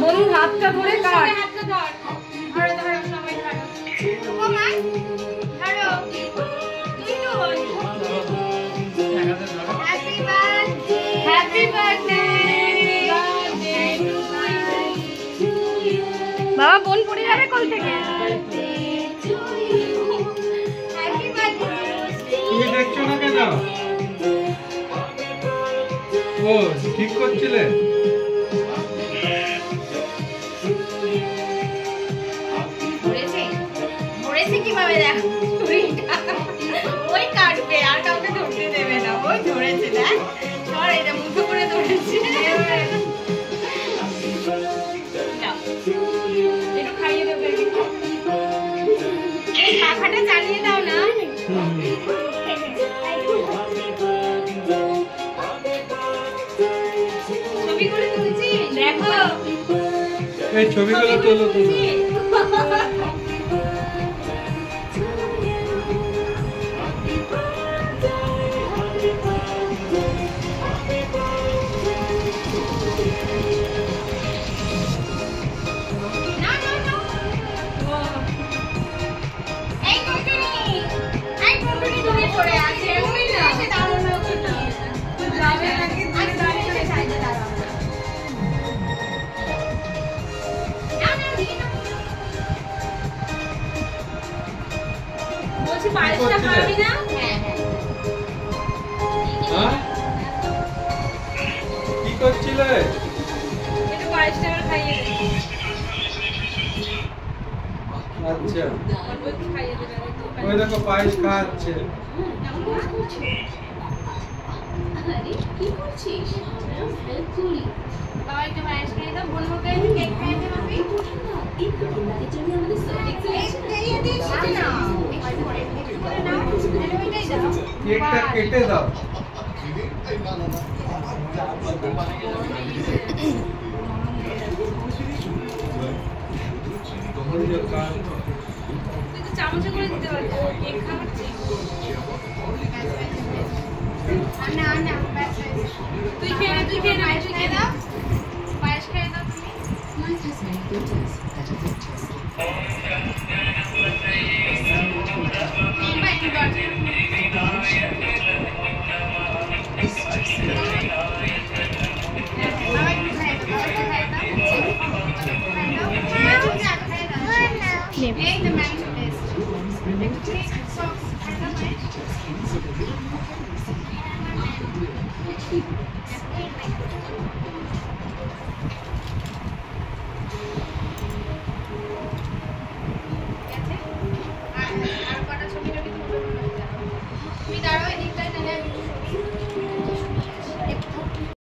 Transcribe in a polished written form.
মনুর হাতটা ধরে কাট। বাবা বোন পড়ে যাবে কোল থেকে। তুমি দেখছো না কেন? ও ঠিক করছিলে? কিভাবে দেখ ওই কাটবে আর কাউকে ধরতে দেবে না। ওই ধরেছে দেখ, এটা মুখে করে ধরেছে। একটু খাইয়ে দেবে, পাখাটা চালিয়ে দাও না। ছবিগুলো তুলছি দেখো, এই ছবিগুলো তোলো তুমি। পায়েসটা খাবি না? হ্যাঁ কি করছিলে? একটু পায়েসটা আমার খাইয়ে দে। আচ্ছা অল্প একটু খাইয়ে দেবে। ওই দেখো পায়েস খাচ্ছে। আরে কি করছিস? হেল্প করি। বাবা একটু পায়েস খাইয়ে দাও, বোন মুখে একটু কেক খাইয়ে দে মামি। এই কাটিংটাকে জন্য আমাদের সার্ভিস এই দিচ্ছি না। কেকটা কেটে দাও। তুই তো চামচে করে দিতে পারবি, কেক খাওয়াচ্ছিস। তুই খেয়ে নে, তুই খেয়ে নে, তুই খেয়ে দাও। পায়েস খেয়ে দাও তুমি। Life has many filters that are filters. আর কটা ছবি টবি তুলবো। তুমি দাঁড়াও, এদিকটায় নাহলে আমি